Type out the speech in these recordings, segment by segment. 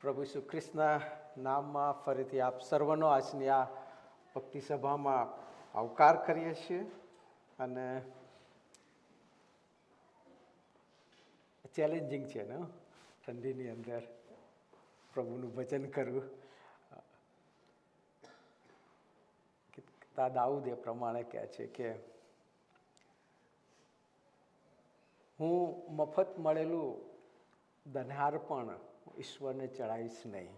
પ્રભુ ઈસુ ખ્રિસ્તના નામમાં ફરીથી આપ સર્વનો આજની આ ભક્તિ સભામાં આવકાર કરીએ છીએ. અને ચેલેન્જિંગ છે ને ઠંડીની અંદર પ્રભુનું ભજન કરવું. દાઉદ એ પ્રમાણે કહે છે કે હું મફત મળેલું ધનહાર પણ ઈશ્વરને ચડાવીશ નહીં.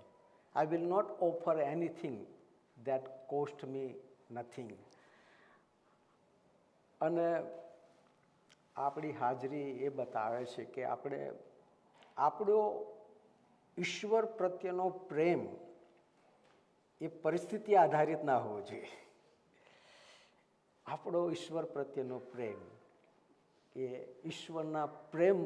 I will not offer anything that cost me nothing. અને આપણી હાજરી એ બતાવે છે કે આપણો ઈશ્વર પ્રત્યેનો પ્રેમ એ પરિસ્થિતિ આધારિત ના હોવો જોઈએ. આપણો ઈશ્વર પ્રત્યેનો પ્રેમ એ ઈશ્વરના પ્રેમ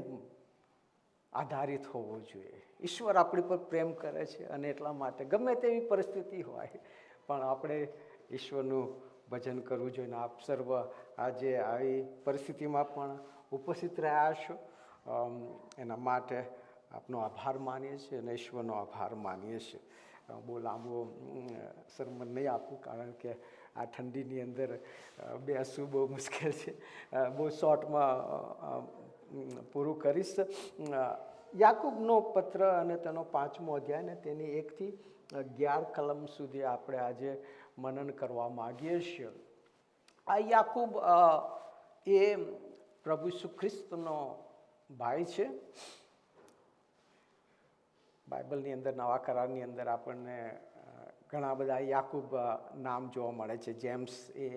આધારિત હોવો જોઈએ. ઈશ્વર આપણી પર પ્રેમ કરે છે અને એટલા માટે ગમે તેવી પરિસ્થિતિ હોય પણ આપણે ઈશ્વરનું ભજન કરવું જોઈએ. આપ સર્વ આજે આવી પરિસ્થિતિમાં પણ ઉપસ્થિત રહ્યા છો એના માટે આપનો આભાર માનીએ છીએ અને ઈશ્વરનો આભાર માનીએ છીએ. બહુ લાંબો સરમન નહીં આપું કારણ કે આ ઠંડીની અંદર બેસવું બહુ મુશ્કેલ છે. બહુ શોર્ટમાં પૂરું કરીશ. યાકૂબનો પત્ર અને તેનો 5મો અધ્યાય ને તેની 1 થી 11 કલમ સુધી આપણે આજે મનન કરવા માગીએ છીએ. આ યાકૂબ એ પ્રભુ ઈસુ ખ્રિસ્તનો ભાઈ છે. બાઇબલની અંદર નવા કરારની અંદર આપણને ઘણા બધા યાકૂબ નામ જોવા મળે છે. જેમ્સ એ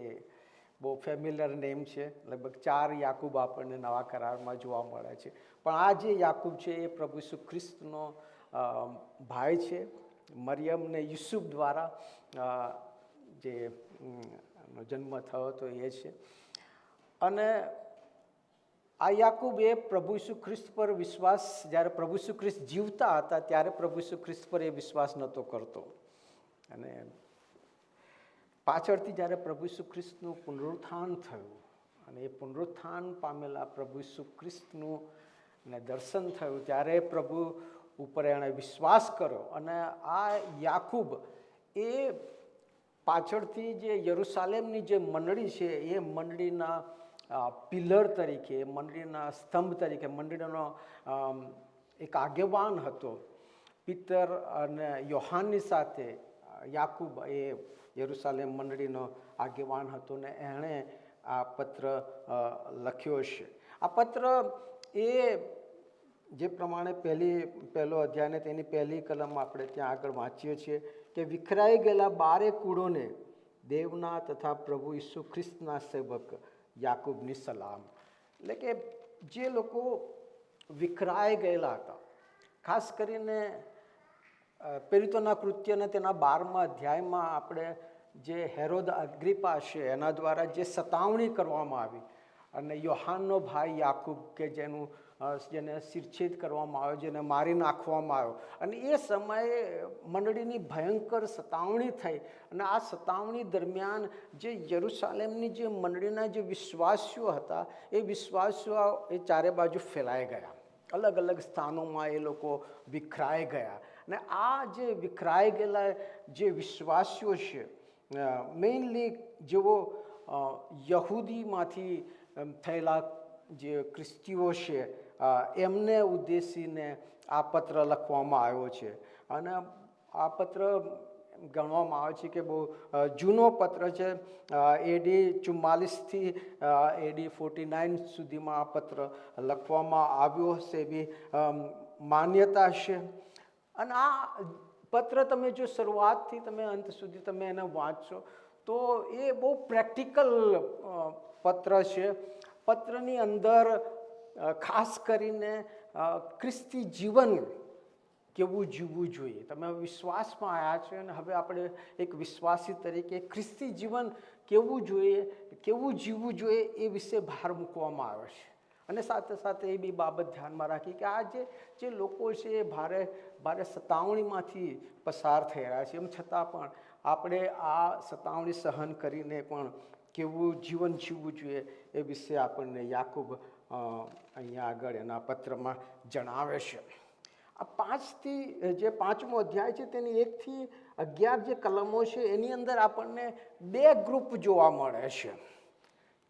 બહુ ફેમિલિયર નેમ છે. લગભગ 4 યાકૂબ આપણને નવા કરારમાં જોવા મળે છે. પણ આ જે યાકૂબ છે એ પ્રભુ ઈસુ ખ્રિસ્તનો ભાઈ છે. મરિયમ ને યુસુફ દ્વારા જે જન્મ થયો હતો એ છે. અને આ યાકૂબ એ પ્રભુ ઈસુ ખ્રિસ્ત પર વિશ્વાસ, જ્યારે પ્રભુ ઈસુ ખ્રિસ્ત જીવતા હતા ત્યારે પ્રભુ ઈસુ ખ્રિસ્ત પર એ વિશ્વાસ નહોતો કરતો. અને પાછળથી જ્યારે પ્રભુ ઈસુ ખ્રિસ્તનું પુનરુત્થાન થયું અને એ પુનરુત્થાન પામેલા પ્રભુ ઈસુ ખ્રિસ્તનું ને દર્શન થયું ત્યારે પ્રભુ ઉપર એણે વિશ્વાસ કર્યો. અને આ યાકૂબ એ પાછળથી જે યરુશાલેમની જે મંડળી છે એ મંડળીના પિલર તરીકે, મંડળીના સ્તંભ તરીકે, મંડળીનો એક આગેવાન હતો. પિતર અને યોહાનની સાથે યાકૂબ એ યરુશાલેમ મંડળીનો આગેવાન હતો ને એણે આ પત્ર લખ્યો છે. આ પત્ર એ જે પ્રમાણે પહેલો અધ્યાય ને તેની 1 કલમ આપણે ત્યાં આગળ વાંચીએ છીએ કે વિખરાઈ ગયેલા 12 કુળોને દેવના તથા પ્રભુ ઈસુ ખ્રિસ્તના સેવક યાકૂબની સલામ. એટલે કે જે લોકો વિખરાઈ ગયેલા હતા, ખાસ કરીને પ્રેરિતોના કૃત્યને તેના 12મા અધ્યાયમાં આપણે જે હેરોદ અગ્રિપા છે એના દ્વારા જે સતાવણી કરવામાં આવી અને યોહાનનો ભાઈ યાકૂબ કે જેને શિરછેદ કરવામાં આવ્યો, જેને મારી નાખવામાં આવ્યો. અને એ સમયે મંડળીની ભયંકર સતાવણી થઈ અને આ સતાવણી દરમિયાન જે યરુશાલેમની જે મંડળીના જે વિશ્વાસીઓ હતા એ વિશ્વાસીઓ એ ચારે બાજુ ફેલાઈ ગયા. અલગ અલગ સ્થાનોમાં એ લોકો વિખરાઈ ગયા. અને આ જે વિખરાઈ ગયેલા જે વિશ્વાસીઓ છે, મેઇનલી જેઓ યહૂદીમાંથી થયેલા જે ખ્રિસ્તીઓ છે એમને ઉદ્દેશીને આ પત્ર લખવામાં આવ્યો છે. અને આ પત્ર ગણવામાં આવે છે કે બહુ જૂનો પત્ર છે. AD 44 થી AD 49 સુધીમાં આ પત્ર લખવામાં આવ્યો હશે એવી માન્યતા છે. અને આ પત્ર તમે જો શરૂઆતથી તમે અંત સુધી તમે એને વાંચશો તો એ બહુ પ્રેક્ટિકલ પત્ર છે. પત્રની અંદર ખાસ કરીને ખ્રિસ્તી જીવન કેવું જીવવું જોઈએ. તમે વિશ્વાસમાં આવ્યા છો અને હવે આપણે એક વિશ્વાસી તરીકે ખ્રિસ્તી જીવન કેવું જોઈએ, કેવું જીવવું જોઈએ એ વિશે ભાર મૂકવામાં આવ્યો છે. અને સાથે સાથે એ બી બાબત ધ્યાનમાં રાખી કે આ જે લોકો છે એ ભારે સતાવણીમાંથી પસાર થઈ રહ્યા છે. એમ છતાં પણ આપણે આ સતાવણી સહન કરીને પણ કેવું જીવન જીવવું જોઈએ એ વિશે આપણને યાકૂબ અહીંયા આગળ એના પત્રમાં જણાવે છે. આ 5થી જે 5મો અધ્યાય છે તેની 1 થી 11 જે કલમો છે એની અંદર આપણને 2 ગ્રુપ જોવા મળે છે.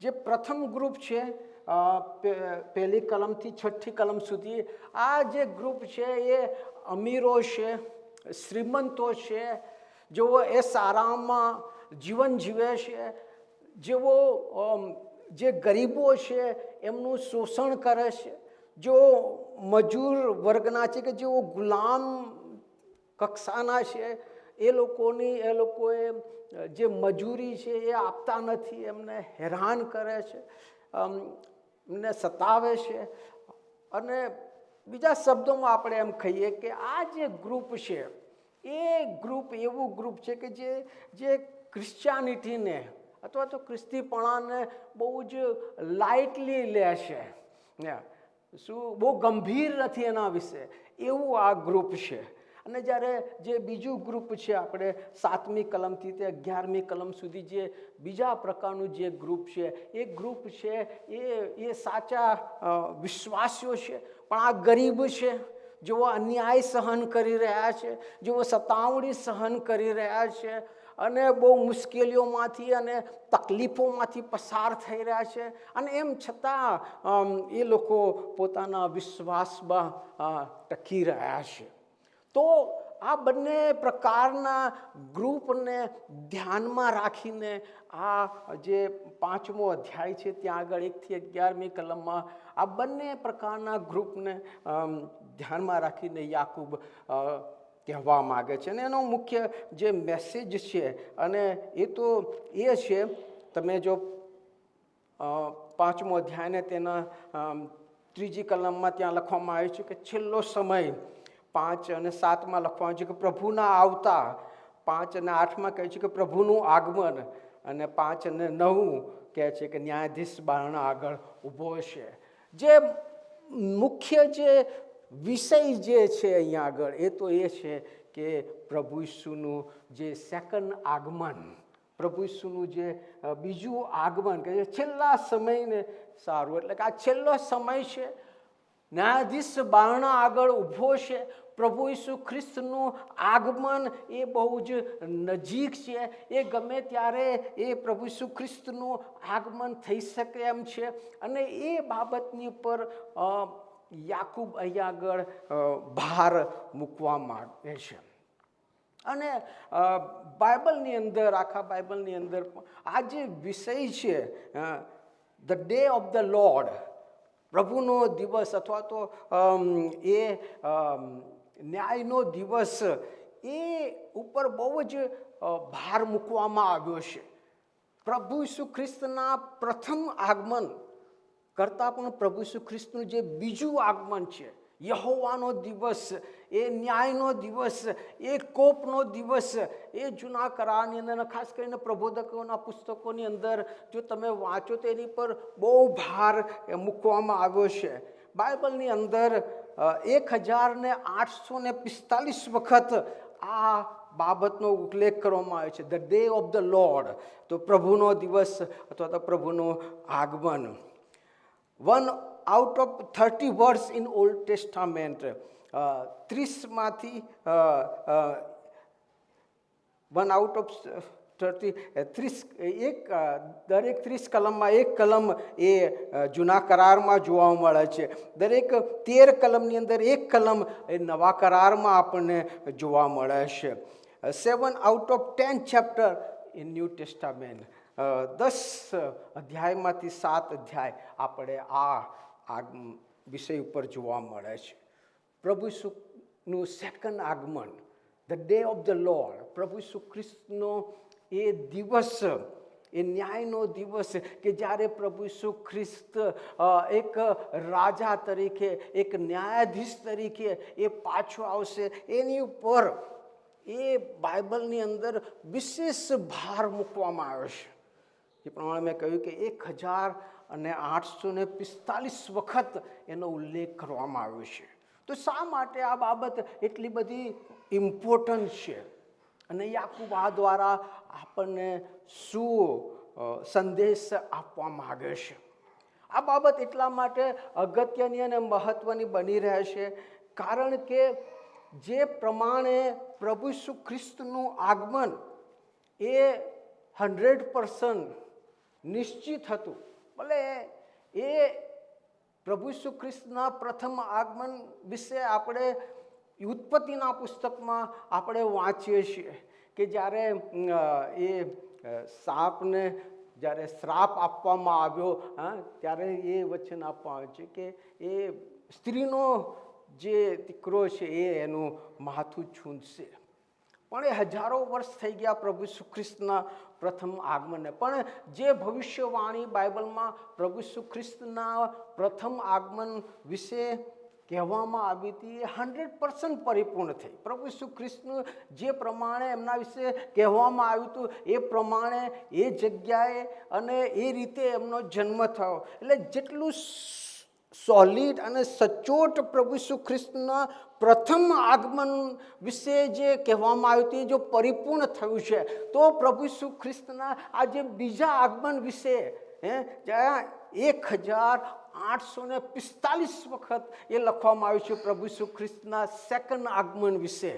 જે પ્રથમ ગ્રુપ છે પહેલી કલમથી 6ઠ્ઠી કલમ સુધી, આ જે ગ્રુપ છે એ અમીરો છે, શ્રીમંતો છે, જેઓ એ સારામાં જીવન જીવે છે, જેઓ જે ગરીબો છે એમનું શોષણ કરે છે, જો મજૂર વર્ગના છે કે જેઓ ગુલામ કક્ષાના છે એ લોકોએ જે મજૂરી છે એ આપતા નથી, એમને હેરાન કરે છે, એમને સતાવે છે. અને બીજા શબ્દોમાં આપણે એમ કહીએ કે આ જે ગ્રુપ છે એ ગ્રુપ એવું ગ્રુપ છે કે જે ક્રિશ્ચિયાનિટીને અથવા તો ખ્રિસ્તીપણાને બહુ જ લાઇટલી લે છે, શું બહુ ગંભીર નથી એના વિશે, એવું આ ગ્રુપ છે. અને જ્યારે જે બીજું ગ્રુપ છે આપણે 7મી કલમથી તે 11મી કલમ સુધી જે બીજા પ્રકારનું જે ગ્રુપ છે એ ગ્રુપ છે એ સાચા વિશ્વાસીઓ છે, પણ આ ગરીબ છે, જેઓ અન્યાય સહન કરી રહ્યા છે, જેઓ સતાવણી સહન કરી રહ્યા છે અને બહુ મુશ્કેલીઓમાંથી અને તકલીફોમાંથી પસાર થઈ રહ્યા છે, અને એમ છતાં એ લોકો પોતાના વિશ્વાસમાં ટકી રહ્યા છે. તો આ બંને પ્રકારના ગ્રુપને ધ્યાનમાં રાખીને આ જે 5મો અધ્યાય છે ત્યાં આગળ 1 થી 11મી કલમમાં આ બંને પ્રકારના ગ્રુપને ધ્યાનમાં રાખીને યાકૂબ કહેવા માગે છે. અને એનો મુખ્ય જે મેસેજ છે અને એ તો એ છે, તમે જો 5મો અધ્યાયને તેના 3જી કલમમાં ત્યાં લખવામાં આવ્યું છે કે છેલ્લો સમય, 5 અને 7માં લખવાનું છે કે પ્રભુના આવતા, 5 અને 8માં કહે છે કે પ્રભુનું આગમન, અને 5 અને 9 કહે છે કે ન્યાયાધીશ બારણા આગળ ઊભો છે. જે મુખ્ય જે વિષય જે છે અહીંયા આગળ એ તો એ છે કે પ્રભુ ઈસુનું જે સેકન્ડ આગમન, પ્રભુ ઈસુનું જે બીજું આગમન કે જે છેલ્લા સમયને સારું, એટલે કે આ છેલ્લો સમય છે, ન્યાયાધીશ બારણા આગળ ઊભો છે, પ્રભુ ઈસુ ખ્રિસ્તનું આગમન એ બહુ જ નજીક છે, એ ગમે ત્યારે એ પ્રભુ ઈસુ ખ્રિસ્તનું આગમન થઈ શકે એમ છે. અને એ બાબતની ઉપર યાકૂબ અહીંયા આગળ ભાર મૂકવા માંગે છે. અને બાઇબલની અંદર, આખા બાઇબલની અંદર આ જે વિષય છે the day of the Lord, પ્રભુનો દિવસ અથવા તો એ ન્યાયનો દિવસ, એ ઉપર બહુ જ ભાર મૂકવામાં આવ્યો છે. પ્રભુ ઈસુ ખ્રિસ્તના પ્રથમ આગમન કરતાં પણ પ્રભુ ઈસુ ખ્રિસ્તનું જે બીજું આગમન છે, યહોવાનો દિવસ, એ ન્યાયનો દિવસ, એ કોપનો દિવસ, એ જૂના કરારની અંદર ખાસ કરીને પ્રબોધકોના પુસ્તકોની અંદર જો તમે વાંચો તો એની પર બહુ ભાર મૂકવામાં આવ્યો છે. બાઇબલની અંદર 1845 વખત આ બાબતનો ઉલ્લેખ કરવામાં આવ્યો છે, the day of the lord, તો પ્રભુનો દિવસ અથવા તો પ્રભુનું આગમન. 1 out of 30 words in Old Testament, 30માંથી 1 out of 30, દરેક 30 કલમમાં એક કલમ એ જૂના કરારમાં જોવા મળે છે, દરેક 13 કલમની અંદર એક કલમ એ નવા કરારમાં આપણને જોવા મળે છે. 7 out of 10 chapter in New Testament, 10 અધ્યાયમાંથી 7 અધ્યાય આપણે આ વિષય ઉપર જોવા મળે છે. પ્રભુ ઈસુનું સેકન્ડ આગમન, the day of the lord, પ્રભુ ઈસુ ખ્રિસ્તનો એ દિવસ, એ ન્યાયનો દિવસ કે જ્યારે પ્રભુ ઈસુ ખ્રિસ્ત એક રાજા તરીકે, એક ન્યાયાધીશ તરીકે એ પાછો આવશે, એની ઉપર એ બાઇબલની અંદર વિશેષ ભાર મૂકવામાં આવ્યો છે. એ પ્રમાણે મેં કહ્યું કે 1845 વખત એનો ઉલ્લેખ કરવામાં આવ્યો છે. તો શા માટે આ બાબત એટલી બધી ઇમ્પોર્ટન્ટ છે અને યાકૂબ આ દ્વારા આપણને શું સંદેશ આપવા માગે છે? આ બાબત એટલા માટે અગત્યની અને મહત્ત્વની બની રહે છે કારણ કે જે પ્રમાણે પ્રભુ ઈસુ ખ્રિસ્તનું આગમન એ 100% નિશ્ચિત હતું. ભલે એ પ્રભુ ઈસુ ખ્રિસ્તના પ્રથમ આગમન વિશે આપણે ઉત્પત્તિના પુસ્તકમાં આપણે વાંચીએ છીએ કે જ્યારે એ સાપને જ્યારે શ્રાપ આપવામાં આવ્યો, ત્યારે એ વચન આપવામાં આવ્યું છે કે એ સ્ત્રીનો જે દીકરો છે એ એનું માથું છૂંદશે. પણ એ હજારો વર્ષ થઈ ગયા પ્રભુ ઈસુ ખ્રિસ્તના પ્રથમ આગમનને. પણ જે ભવિષ્યવાણી બાઇબલમાં પ્રભુ ઈસુ ખ્રિસ્તના પ્રથમ આગમન વિશે કહેવામાં આવી હતી એ 100% પરિપૂર્ણ થઈ. પ્રભુ ઈસુ ખ્રિસ્તનું જે પ્રમાણે એમના વિશે કહેવામાં આવ્યું હતું એ પ્રમાણે એ જગ્યાએ અને એ રીતે એમનો જન્મ થયો. એટલે જેટલું સોલિડ અને સચોટ પ્રભુ ઈસુ ખ્રિસ્તના પ્રથમ આગમન વિશે જે કહેવામાં આવ્યું હતું એ જો પરિપૂર્ણ થયું છે, તો પ્રભુ ઈસુ ખ્રિસ્તના આ જે બીજા આગમન વિશે જ્યાં 1845 વખત એ લખવામાં આવ્યું છે પ્રભુ ઈસુ ખ્રિસ્તના સેકન્ડ આગમન વિશે,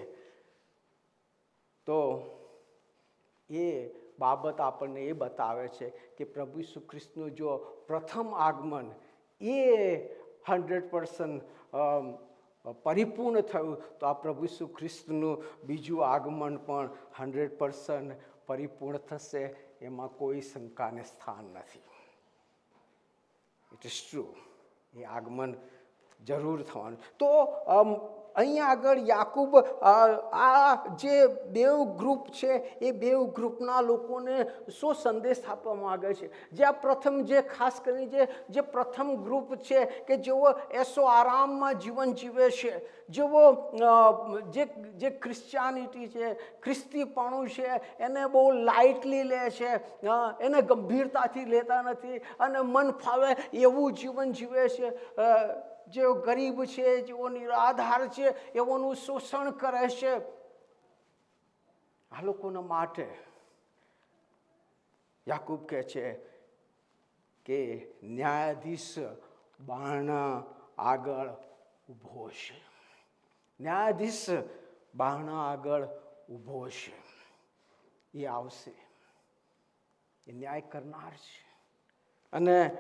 તો એ બાબત આપણને એ બતાવે છે કે પ્રભુ ઈસુ ખ્રિસ્તનું જો પ્રથમ આગમન એ 100% પરિપૂર્ણ થયું, તો આ પ્રભુ ઈસુ ખ્રિસ્તનું બીજું આગમન પણ 100% પરિપૂર્ણ થશે. એમાં કોઈ શંકાને સ્થાન નથી. It is true. એ આગમન જરૂર થવાનું. તો અહીંયા આગળ યાકૂબ આ જે બેવ ગ્રુપ છે એ બેવ ગ્રુપના લોકોને શું સંદેશ આપવા માગે છે? જે આ પ્રથમ જે ખાસ કરીને જે પ્રથમ ગ્રુપ છે કે જેઓ એસો આરામમાં જીવન જીવે છે, જેઓ જે ક્રિશ્ચિયાનિટી છે, ખ્રિસ્તીપણું છે એને બહુ લાઇટલી લે છે, એને ગંભીરતાથી લેતા નથી અને મન ફાવે એવું જીવન જીવે છે. જેઓ ગરીબ છે, જેઓ નિરાધાર છે, એઓનું શોષણ કરે છે. આ લોકોના માટે યાકૂબ કહે છે કે ન્યાયાધીશ બારણા આગળ ઊભો છે. ન્યાયાધીશ બારણા આગળ ઊભો છે. એ આવશે, એ ન્યાય કરનાર છે. અને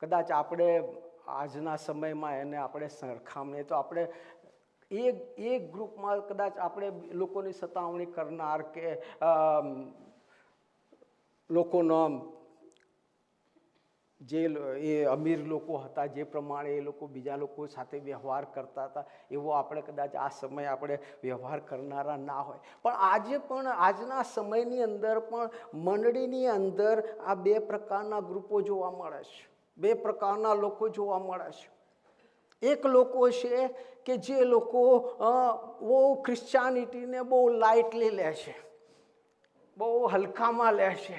કદાચ આપણે આજના સમયમાં એને આપણે સરખામણીએ તો આપણે એક ગ્રુપમાં કદાચ આપણે લોકોની સતાવણી કરનાર કે લોકોનો જે એ અમીર લોકો હતા જે પ્રમાણે એ લોકો બીજા લોકો સાથે વ્યવહાર કરતા હતા એવો આપણે કદાચ આ સમયે આપણે વ્યવહાર કરનારા ના હોય. પણ આજે પણ આજના સમયની અંદર પણ મંડળીની અંદર આ બે પ્રકારના ગ્રુપો જોવા મળે છે. બે પ્રકારના લોકો જોવા મળે છે. એક લોકો છે કે જે લોકો બહુ ક્રિશ્ચિયાનિટીને બહુ લાઇટલી લે છે, બહુ હલકામાં લે છે.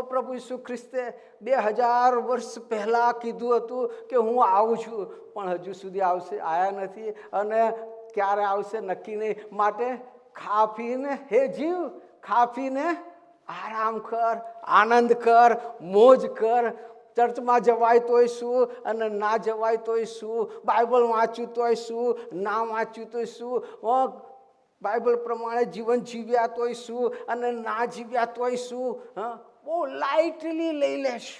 પ્રભુ ઈસુ ખ્રિસ્તે 2000 વર્ષ પહેલાં કીધું હતું કે હું આવું છું, પણ હજુ સુધી આવ્યા નથી અને ક્યારે આવશે નક્કી નહીં. માટે ખા પીને હે જીવ, ખા પીને આરામ કર, આનંદ કર, મોજ કર. ચર્ચમાં જવાય તોય શું અને ના જવાય તોય શું, બાઇબલ વાંચ્યું તોય શું, ના વાંચ્યું તોય શું, બાઇબલ પ્રમાણે જીવન જીવ્યા તોય શું અને ના જીવ્યા તોય શું. બહુ લાઇટલી લઈ લે છે.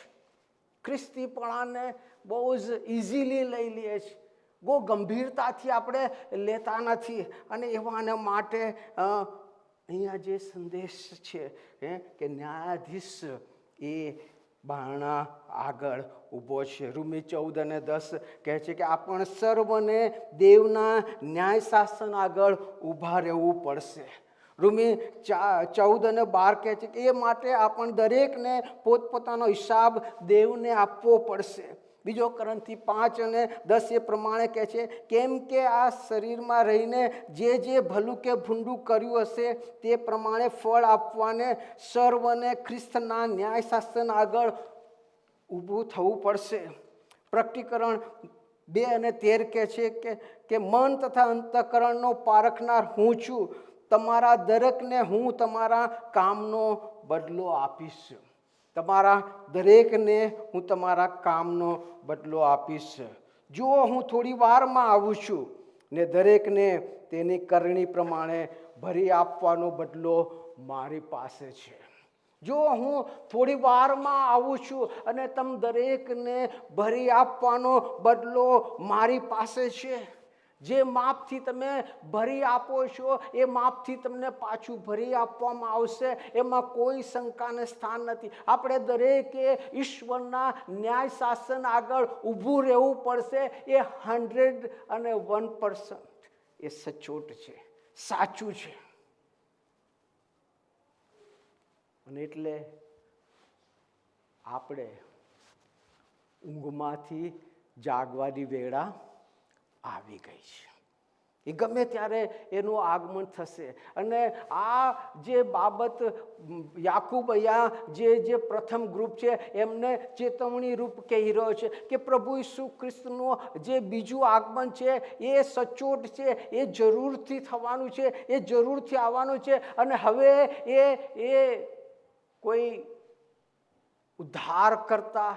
ખ્રિસ્તીપણાને બહુ જ ઇઝીલી લઈ લે છે. બહુ ગંભીરતાથી આપણે લેતા નથી. અને એવાના માટે અહીંયા જે સંદેશ છે કે ન્યાયાધીશ એ બારણા આગળ ઊભો છે. રોમી 14:10 કહે છે કે આપણ સર્વને દેવના ન્યાય શાસન આગળ ઊભા રહેવું પડશે. રોમી 14:12 કહે છે કે એ માટે આપણ દરેકને પોતપોતાનો હિસાબ દેવને આપવો પડશે. બીજો કરંથી 5:10 એ પ્રમાણે કહે છે કેમ કે આ શરીરમાં રહીને જે ભલું કે ભૂંડું કર્યું હશે તે પ્રમાણે ફળ આપવાને સર્વને ખ્રિસ્તના ન્યાય શાસન આગળ ઊભું થવું પડશે. પ્રકટીકરણ 2:13 કહે છે કે મન તથા અંતઃકરણનો પારખનાર હું છું, તમારા દરેકને હું તમારા કામનો બદલો આપીશ. તમારા દરેકને હું તમારા કામનો બદલો આપીશ. જુઓ હું થોડી વારમાં આવું છું ને દરેકને તેની કરણી પ્રમાણે ભરી આપવાનો બદલો મારી પાસે છે. જો હું થોડી વારમાં આવું છું અને તમે દરેકને ભરી આપવાનો બદલો મારી પાસે છે. જે માપથી તમે ભરી આપો છો એ માપથી તમને પાછું ભરી આપવામાં આવશે. એમાં કોઈ શંકાને સ્થાન નથી. આપણે દરેકે ઈશ્વરના ન્યાય શાસન આગળ ઊભું રહેવું પડશે. એ 101% એ સચોટ છે, સાચું છે. અને એટલે આપણે ઊંઘમાંથી જાગવાની વેળા આવી ગઈ છે. એ ગમે ત્યારે એનું આગમન થશે. અને આ જે બાબત યાકૂબ અહીંયા જે પ્રથમ ગ્રુપ છે એમને ચેતવણી રૂપ કહી રહ્યો છે કે પ્રભુ ઈસુ ખ્રિસ્તનું જે બીજું આગમન છે એ સચોટ છે, એ જરૂરથી થવાનું છે, એ જરૂરથી આવવાનું છે. અને હવે એ કોઈ ઉદ્ધાર કરતા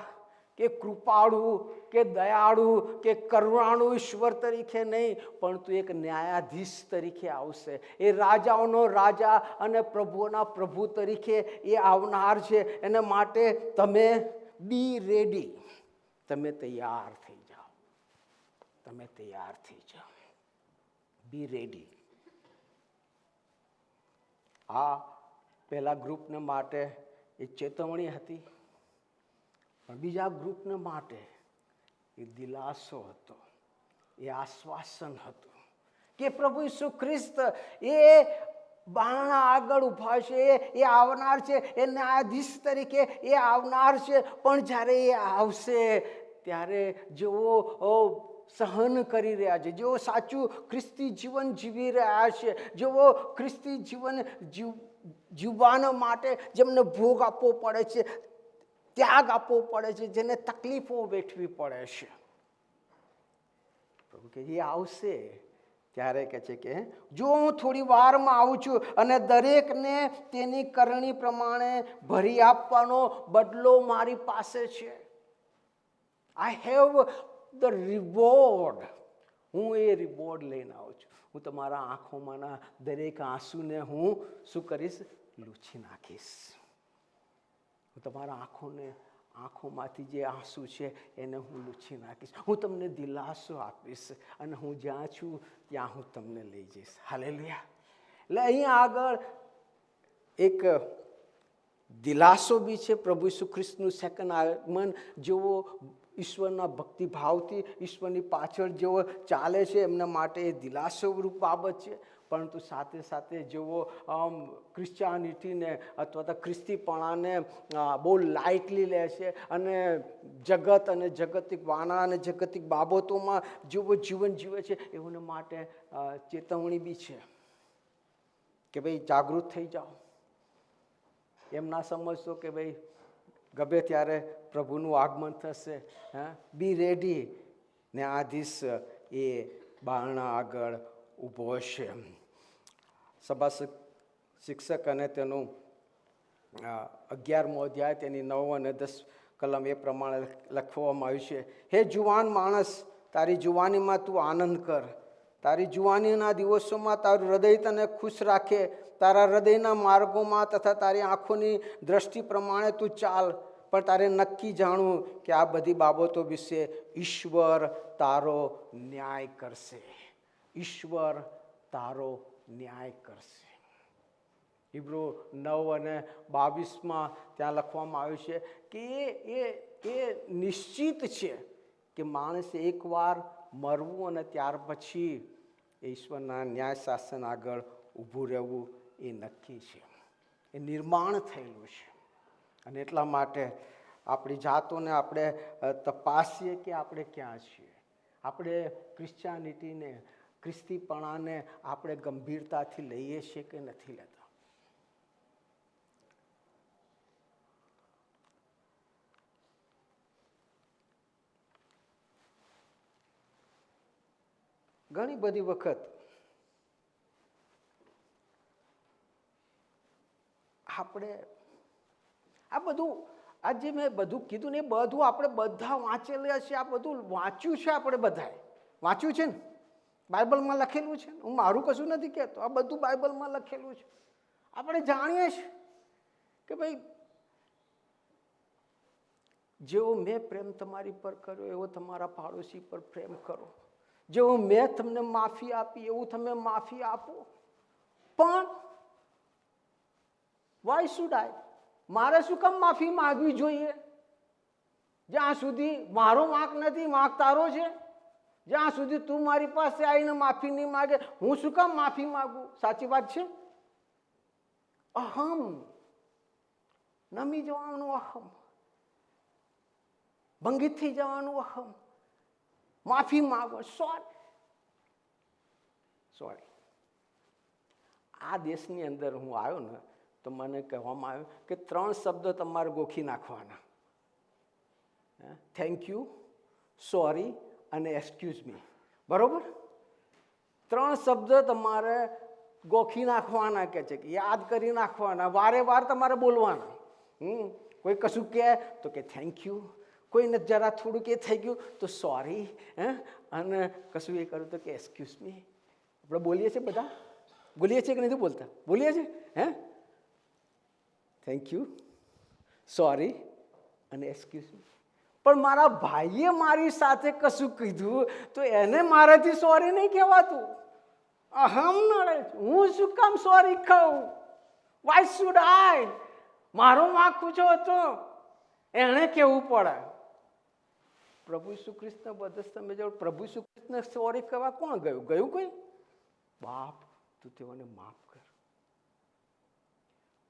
કે કૃપાળુ કે દયાળુ કે કરુણાળુ ઈશ્વર તરીકે નહીં, પરંતુ એક ન્યાયાધીશ તરીકે આવશે. એ રાજાઓનો રાજા અને પ્રભુઓના પ્રભુ તરીકે એ આવનાર છે. એના માટે તમે બી રેડી, તમે તૈયાર થઈ જાઓ, તમે તૈયાર થઈ જાઓ. બી રેડી. આ પહેલા ગ્રુપને માટે એ ચેતવણી હતી, પણ બીજા ગ્રુપને માટે એ દિલાસો હતો, એ આશ્વાસન હતું કે પ્રભુ ઈસુ ખ્રિસ્ત એ બારણા આગળ ઊભા છે, એ આવનાર છે, એ ન્યાયાધીશ તરીકે એ આવનાર છે. પણ જ્યારે એ આવશે ત્યારે જેઓ સહન કરી રહ્યા છે, જેઓ સાચું ખ્રિસ્તી જીવન જીવી રહ્યા છે, જેઓ ખ્રિસ્તી જીવન જીવવાના માટે જેમને ભોગ આપવો પડે છે, ત્યાગ આપવો પડે છે, જેને તકલીફો વેઠવી પડે છે, પ્રભુ કે એ આવશે ત્યારે કહે છે કે જો હું થોડી વારમાં આવું છું અને દરેકને તેની કરણી પ્રમાણે ભરી આપવાનો બદલો મારી પાસે છે. I have the reward. હું એ રિવોર્ડ લઈને આવું છું. હું તમારા આંખોમાંના દરેક આંસુને હું શું કરીશ? લૂછી નાખીશ. હું તમારા આંખોમાંથી જે આંસુ છે એને હું લૂછી નાખીશ. હું તમને દિલાસો આપીશ અને હું જ્યાં છું ત્યાં હું તમને લઈ જઈશ. હાલેલુયા. એટલે અહીંયા આગળ એક દિલાસો બી છે. પ્રભુ ઈસુ ખ્રિસ્તનું સેકન્ડ આગમન જેવો ઈશ્વરના ભક્તિભાવથી ઈશ્વરની પાછળ જેવો ચાલે છે એમના માટે એ દિલાસો રૂપ બાબત છે. પરંતુ સાથે સાથે જેઓ ક્રિશ્ચિયાનિટીને અથવા તો ખ્રિસ્તીપણાને બહુ લાઇટલી લે છે અને જગત અને જાગતિક વાના અને જાગતિક બાબતોમાં જેવો જીવન જીવે છે એઓને માટે ચેતવણી બી છે કે ભાઈ જાગૃત થઈ જાઓ. એમ ના સમજતો કે ભાઈ ગમે ત્યારે પ્રભુનું આગમન થશે. બી રેડી. ન્યાયાધીશ એ બારણા આગળ ઊભો છે. સભા શિક્ષક અને તેનું 11મો અધ્યાય તેની 9 અને 10 કલમ એ પ્રમાણે લખવામાં આવ્યું છે. હે જુવાન માણસ, તારી જુવાનીમાં તું આનંદ કર. તારી જુવાનીના દિવસોમાં તારું હૃદય તને ખુશ રાખે. તારા હૃદયના માર્ગોમાં તથા તારી આંખોની દ્રષ્ટિ પ્રમાણે તું ચાલ. પણ તારે નક્કી જાણવું કે આ બધી બાબતો વિશે ઈશ્વર તારો ન્યાય કરશે. ઈશ્વર તારો ન્યાય કરશે. હિબ્રુ 9 અને 22 ત્યાં લખવામાં આવ્યું છે કે એ નિશ્ચિત છે કે માણસે એકવાર મરવું અને ત્યાર પછી ઈશ્વરના ન્યાય શાસન આગળ ઊભું રહેવું એ નક્કી છે. એ નિર્માણ થયેલું છે. અને એટલા માટે આપણી જાતોને આપણે તપાસીએ કે આપણે ક્યાં છીએ. આપણે ક્રિશ્ચિયાનિટીને, ખ્રિસ્તીપણાને આપણે ગંભીરતાથી લઈએ છીએ કે નથી લેતા. ઘણી બધી વખત આપણે આ બધું આજે મેં બધું કીધું ને એ બધું આપણે બધા વાંચેલા છે, આ બધું વાંચ્યું છે, આપણે બધાએ વાંચ્યું છે ને, બાઇબલમાં લખેલું છે. હું મારું કશું નથી કહેતો, આ બધું બાઇબલમાં લખેલું છે. આપણે જાણીએ છીએ કે ભાઈ જેવો મેં પ્રેમ તમારી પર કર્યો એવો તમારા પાડોશી પર પ્રેમ કરો. જેવો મેં તમને માફી આપી એવું તમે માફી આપો. પણ વાય શુડ આઈ, મારે શું કામ માફી માંગવી જોઈએ? જ્યાં સુધી મારો વાંક નથી, વાંક તારો છે. જ્યાં સુધી તું મારી પાસે આવીને માફી નહીં માગે, હું શું કામ માફી માંગુ? સાચી વાત છે. અહમ, નમી જવાનું અહમ, ભંગિત થઈ જવાનું અહમ, માફી માંગો, સોરી. આ દેશની અંદર હું આવ્યો ને તો મને કહેવામાં આવ્યું કે 3 શબ્દ તમારે ગોખી નાખવાના: થેન્ક યુ, સોરી અને એક્સક્યુઝ મી. બરોબર? 3 શબ્દ તમારે ગોખી નાખવાના, કે છે કે યાદ કરી નાખવાના, વારે વાર તમારે બોલવાના. કોઈ કશું કહે તો કે થેન્ક યુ, કોઈને જરા થોડુંક એ થઈ ગયું તો સોરી, અને કશું એ કર્યું તો કે એક્સક્યુઝ મી. આપણે બોલીએ છીએ, બધા બોલીએ છીએ કે નથી બોલતા? બોલીએ છીએ. થેન્ક યુ, સોરી અને એક્સક્યુઝ મી. પણ મારા ભાઈએ મારી સાથે કશું કીધું તો એને મારાથી સોરી નહીં કહેવાતું. અહમ નડે. હું શું કામ સોરી કહું? Why should I? મારો વાંક પૂછો હતો, એણે કહેવું પડે. પ્રભુ ઈસુ ખ્રિસ્તના બદસ્તમે જો પ્રભુ ઈસુ ખ્રિસ્તને સોરી કહેવા કોણ ગયું? ગયું કોઈ? બાપ, તું તેઓને માફ કર.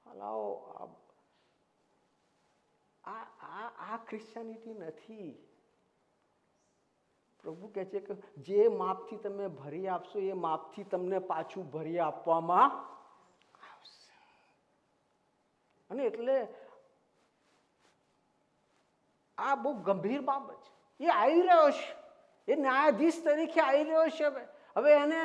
હલાવો, આ ક્રિશ્ચિયાનિટી નથી. પ્રભુ કહે છે કે જે માપથી તમે ભરી આપશો એ માપથી તમને પાછું ભરી આપવામાં આવશે. અને એટલે આ બહુ ગંભીર બાબત છે. એ આવી રહ્યો છે, એ ન્યાયાધીશ તરીકે આવી રહ્યો છે. હવે એને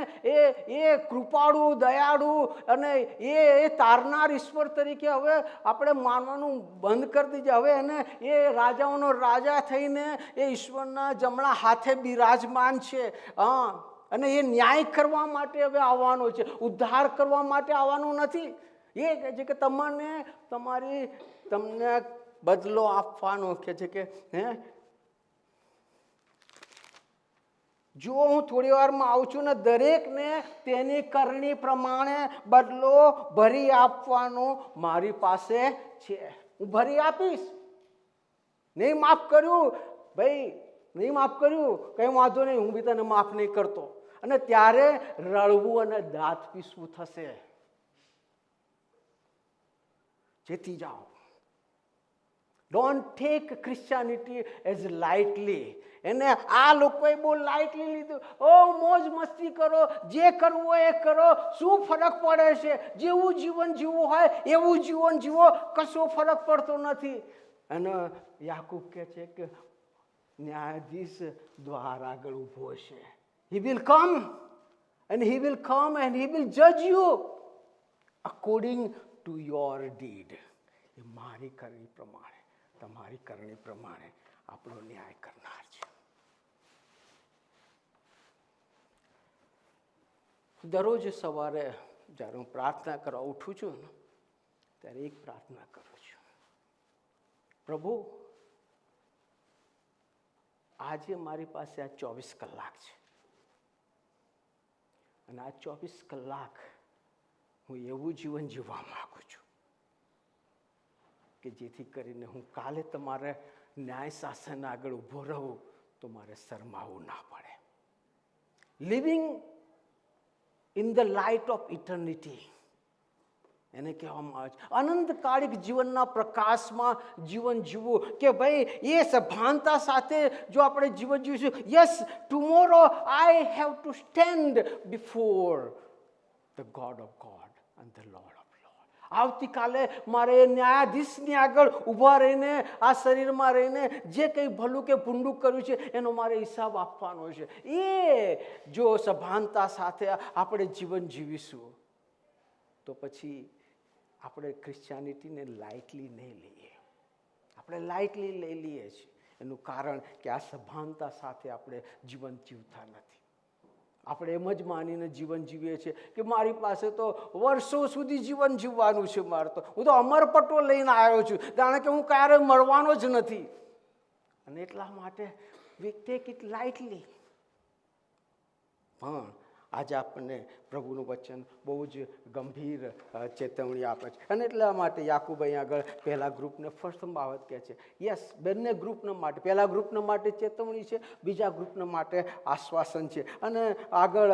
એ કૃપાળુ, દયાળુ અને એ તારનાર ઈશ્વર તરીકે હવે આપણે માનવાનું બંધ કરી દીધું. હવે એને એ રાજાઓનો રાજા થઈને એ ઈશ્વરના જમણા હાથે બિરાજમાન છે. અને એ ન્યાય કરવા માટે હવે આવવાનો છે, ઉદ્ધાર કરવા માટે આવવાનો નથી. એ કહે છે કે તમને બદલો આપવાનો. કહે છે કે જો હું થોડી વારમાં આવું છું ને દરેકને તેની કરણી પ્રમાણે બદલો ભરી આપવાનો મારી પાસે છે. હું ભરી આપીશ. નહીં માફ કર્યું ભાઈ, નહીં માફ કર્યું, કઈ વાંધો નહીં, હું બી તને માફ નહીં કરતો. અને ત્યારે રડવું અને દાંત પીસવું થશે. જેથી જાઓ. Don't take Christianity as lightly. એને આ લોકોએ બહુ લાઇટલી લીધું. મોજ મસ્તી કરો, જે કરવું હોય એ કરો, શું ફરક પડે છે? જેવું જીવન જીવવું હોય એવું જીવન જીવો, કશો ફરક પડતો નથી. અને યાકૂબ કહે છે કે ન્યાયાધીશ દ્વાર આગળ ઊભો છે. He will come and he will judge you according to your deed. એ મારી કરણી પ્રમાણે, તમારી કરણી પ્રમાણે આપણો ન્યાય કરનાર છે. દરરોજ સવારે જ્યારે હું પ્રાર્થના કરવા ઉઠું છું ને ત્યારે એક પ્રાર્થના કરું છું: પ્રભુ, આજે મારી પાસે આ 24 કલાક છે અને આ 24 કલાક હું એવું જીવન જીવવા માંગુ છું કે જેથી કરીને હું કાલે તમારે ન્યાય શાસન આગળ ઊભો રહું તો મારે શરમાવું ના પડે. Living in the light of eternity, એને કહેવામાં આવે છે અનંતકાળિક જીવનના પ્રકાશમાં જીવન જીવવું. કે ભાઈ એ સભાનતા સાથે જો આપણે જીવન જીવીશું, yes, tomorrow I have to stand before the God of God and the Lord. આવતીકાલે મારે ન્યાયાધીશની આગળ ઊભા રહીને આ શરીરમાં રહીને જે કંઈ ભલું કે ભૂંડું કર્યું છે એનો મારે હિસાબ આપવાનો છે. એ જો સભાનતા સાથે આપણે જીવન જીવીશું તો પછી આપણે ક્રિશ્ચિયાનિટીને લાઇટલી નહીં લઈએ. આપણે લાઇટલી લઈ લઈએ છીએ. એનું કારણ કે આ સભાનતા સાથે આપણે જીવન જીવતા નથી. આપણે એમ જ માનીને જીવન જીવીએ છીએ કે મારી પાસે તો વર્ષો સુધી જીવન જીવવાનું છે, મારે તો હું તો અમરપટ્ટો લઈને આવ્યો છું, જાણે કે હું ક્યારે મળવાનો જ નથી. અને એટલા માટે વી ટેક ઇટ લાઇટલી. પણ આજે આપણને પ્રભુનું વચન બહુ જ ગંભીર ચેતવણી આપે છે. અને એટલા માટે યાકૂબ અહીં આગળ પહેલા ગ્રુપને ફર્સ્ટ બાબત કહે છે. યસ, બંને ગ્રુપના માટે, પહેલા ગ્રુપના માટે ચેતવણી છે, બીજા ગ્રુપના માટે આશ્વાસન છે. અને આગળ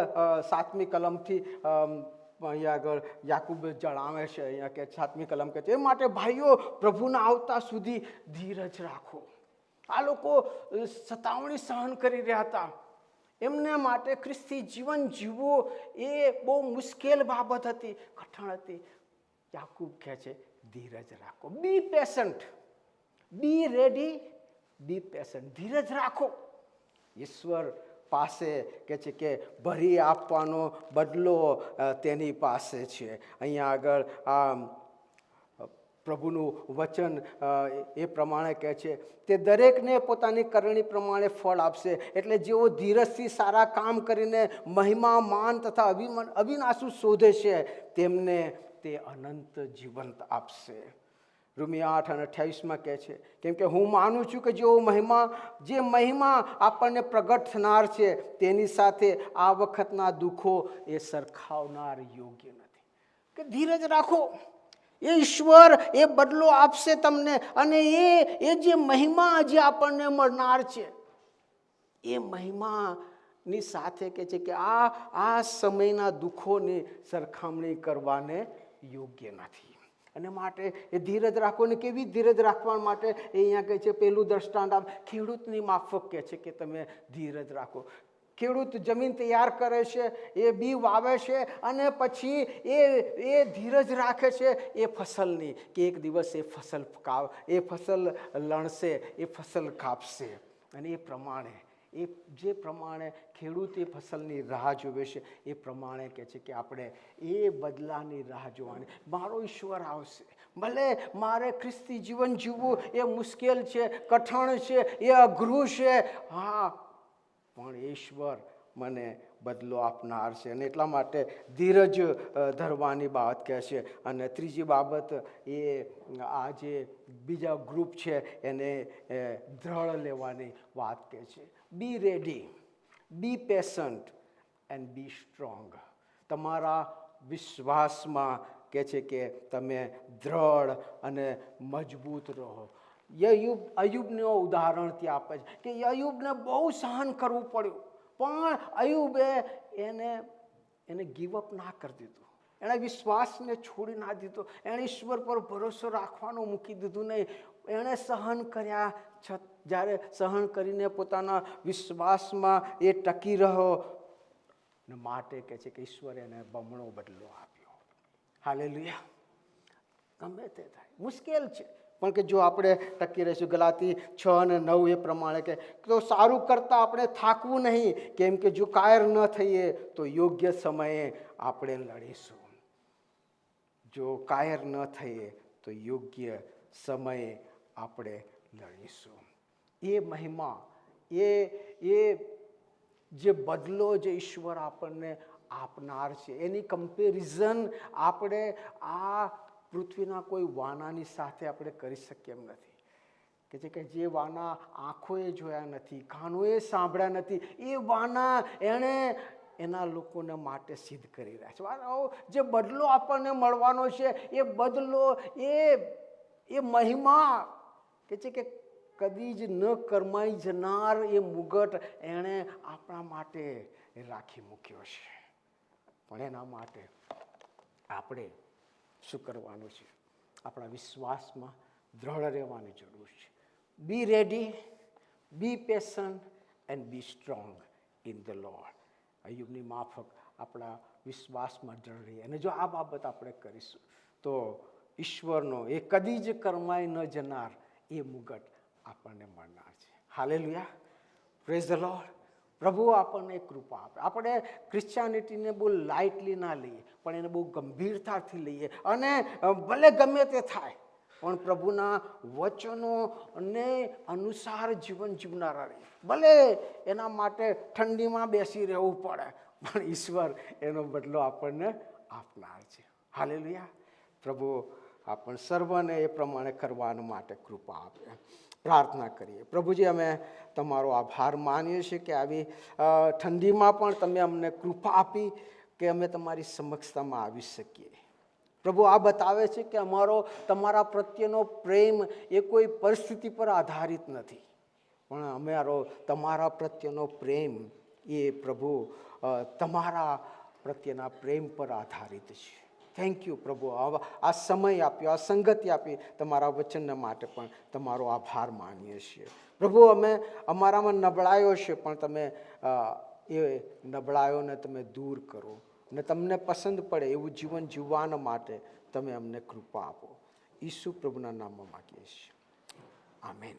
7મી કલમથી અહીંયા આગળ યાકૂબ જણાવે છે, અહીંયા કે 7મી કલમ કહે છે, એ માટે ભાઈઓ પ્રભુના આવતા સુધી ધીરજ રાખો. આ લોકો સતાવણી સહન કરી રહ્યા હતા. એમને માટે ખ્રિસ્તી જીવન જીવવું એ બહુ મુશ્કેલ બાબત હતી, કઠણ હતી. યાકૂબ કહે છે ધીરજ રાખો. બી patient, B ready, be patient. ધીરજ રાખો. ઈશ્વર પાસે કહે છે કે ભરી આપવાનો બદલો તેની પાસે છે. અહીંયા આગળ પ્રભુનું વચન એ પ્રમાણે કહે છે તે દરેકને પોતાની કરણી પ્રમાણે ફળ આપશે. એટલે જેઓ ધીરજથી સારા કામ કરીને મહિમા, માન તથા અવિનાશુ શોધે છે તેમને તે અનંત જીવન આપશે. રોમી 8:28 કહે છે કેમ કે હું માનું છું કે જે મહિમા આપણને પ્રગટ થનાર છે તેની સાથે આ વખતના દુઃખો એ સરખાવનાર યોગ્ય નથી. કે ધીરજ રાખો. એ ઈશ્વર એ બદલો આપશે તમને. અને એ જે મહિમા જે આપણને મળનાર છે એ મહિમાની સાથે કહે છે કે આ સમયના દુઃખોની સરખામણી કરવાને યોગ્ય નથી. અને માટે એ ધીરજ રાખો. ને કેવી ધીરજ રાખવા માટે એ અહીંયા કહે છે, પહેલું દ્રષ્ટાંત આપ ખેડૂતની માફક કહે છે કે તમે ધીરજ રાખો. ખેડૂત જમીન તૈયાર કરે છે, એ બી વાવે છે અને પછી એ ધીરજ રાખે છે એ ફસલની કે એક દિવસ એ ફસલ લણશે, એ ફસલ કાપશે. અને એ જે પ્રમાણે ખેડૂત એ ફસલની રાહ જોવે છે એ પ્રમાણે કહે છે કે આપણે એ બદલાની રાહ જોવાની. મારો ઈશ્વર આવશે. ભલે મારે ખ્રિસ્તી જીવન જીવવું એ મુશ્કેલ છે, કઠણ છે, એ અઘરું છે, હા, પણ ઈશ્વર મને બદલો આપનાર છે. અને એટલા માટે ધીરજ ધરવાની બાબત કહે છે. અને ત્રીજી બાબત એ આ જે બીજા ગ્રુપ છે એને દ્રઢ લેવાની વાત કહે છે. Be ready, be patient and be strong. તમારા વિશ્વાસમાં કહે છે કે તમે દ્રઢ અને મજબૂત રહો. અયુબને ઉદાહરણ ત્યાં આપે છે કે અયુબને બહુ સહન કરવું પડ્યું, પણ અયુબે એને ગીવઅપ ના કરી દીધું. એણે વિશ્વાસને છોડી ના દીધો. એણે ઈશ્વર પર ભરોસો રાખવાનું મૂકી દીધું નહીં. એણે સહન કર્યા. જ્યારે સહન કરીને પોતાના વિશ્વાસમાં એ ટકી રહ્યો ને માટે કહે છે કે ઈશ્વરે એને બમણો બદલો આપ્યો. હાલેલુયા. ગમે તે થાય, મુશ્કેલ છે, પણ કે જો આપણે ટકી રહીશું. ગલાતી 6:9 એ પ્રમાણે કે તો સારું કરતાં આપણે થાકવું નહીં, કેમ કે જો કાયર ન થઈએ તો યોગ્ય સમયે આપણે લડીશું. જો કાયર ન થઈએ તો યોગ્ય સમયે આપણે લડીશું. એ મહિમા, એ જે બદલો જે ઈશ્વર આપણને આપનાર છે એની કમ્પેરિઝન આપણે આ પૃથ્વીના કોઈ વાનાની સાથે આપણે કરી શકીએ એમ નથી. કે છે કે જે વાના આંખોએ જોયા નથી, કાનોએ સાંભળ્યા નથી, એ વાના એણે એના લોકોને માટે સિદ્ધ કરી રહ્યા છે. જે બદલો આપણને મળવાનો છે એ બદલો, એ મહિમા કે છે કે કદી જ ન કરમાઈ જનાર એ મુગટ એણે આપણા માટે રાખી મૂક્યો છે. પણ એના માટે આપણે શું કરવાનું છે? આપણા વિશ્વાસમાં દ્રઢ રહેવાની જરૂર છે. Be ready, be patient and be strong in the Lord. અયુબની માફક આપણા વિશ્વાસમાં દ્રઢ રહીએ. અને જો આ બાબત આપણે કરીશું તો ઈશ્વરનો એ કદી જ કરમાઈ ન જનાર એ મુગટ આપણને મળનાર છે. હાલેલુયા. Praise the lord. પ્રભુ આપણને કૃપા આપે. આપણે ક્રિશ્ચિયાનિટીને બહુ લાઇટલી ના લઈએ, પણ એને બહુ ગંભીરતાથી લઈએ. અને ભલે ગમે તે થાય, પણ પ્રભુના વચનો અને અનુસાર જીવન જીવનારા રહે. ભલે એના માટે ઠંડીમાં બેસી રહેવું પડે, પણ ઈશ્વર એનો બદલો આપણને આપનાર છે. હાલેલુયા. પ્રભુ આપણ સર્વને એ પ્રમાણે કરવા માટે કૃપા આપે. પ્રાર્થના કરીએ. પ્રભુજી, અમે તમારો આભાર માનીએ છીએ કે આવી ઠંડીમાં પણ તમે અમને કૃપા આપી કે અમે તમારી સમક્ષતામાં આવી શકીએ. પ્રભુ, આ બતાવે છે કે અમારો તમારા પ્રત્યેનો પ્રેમ એ કોઈ પરિસ્થિતિ પર આધારિત નથી, પણ અમારો તમારા પ્રત્યેનો પ્રેમ એ પ્રભુ તમારા પ્રત્યેના પ્રેમ પર આધારિત છે. થેન્ક યુ પ્રભુ. આ સમય આપ્યો, આ સંગતિ આપી તમારા વચનને માટે પણ તમારો આભાર માનીએ છીએ. પ્રભુ, અમે અમારામાં નબળાઈઓ છે, પણ તમે એ નબળાઈઓને તમે દૂર કરો ને તમને પસંદ પડે એવું જીવન જીવવાના માટે તમે અમને કૃપા આપો. ઈસુ પ્રભુના નામમાં માગીએ છીએ. આમેન.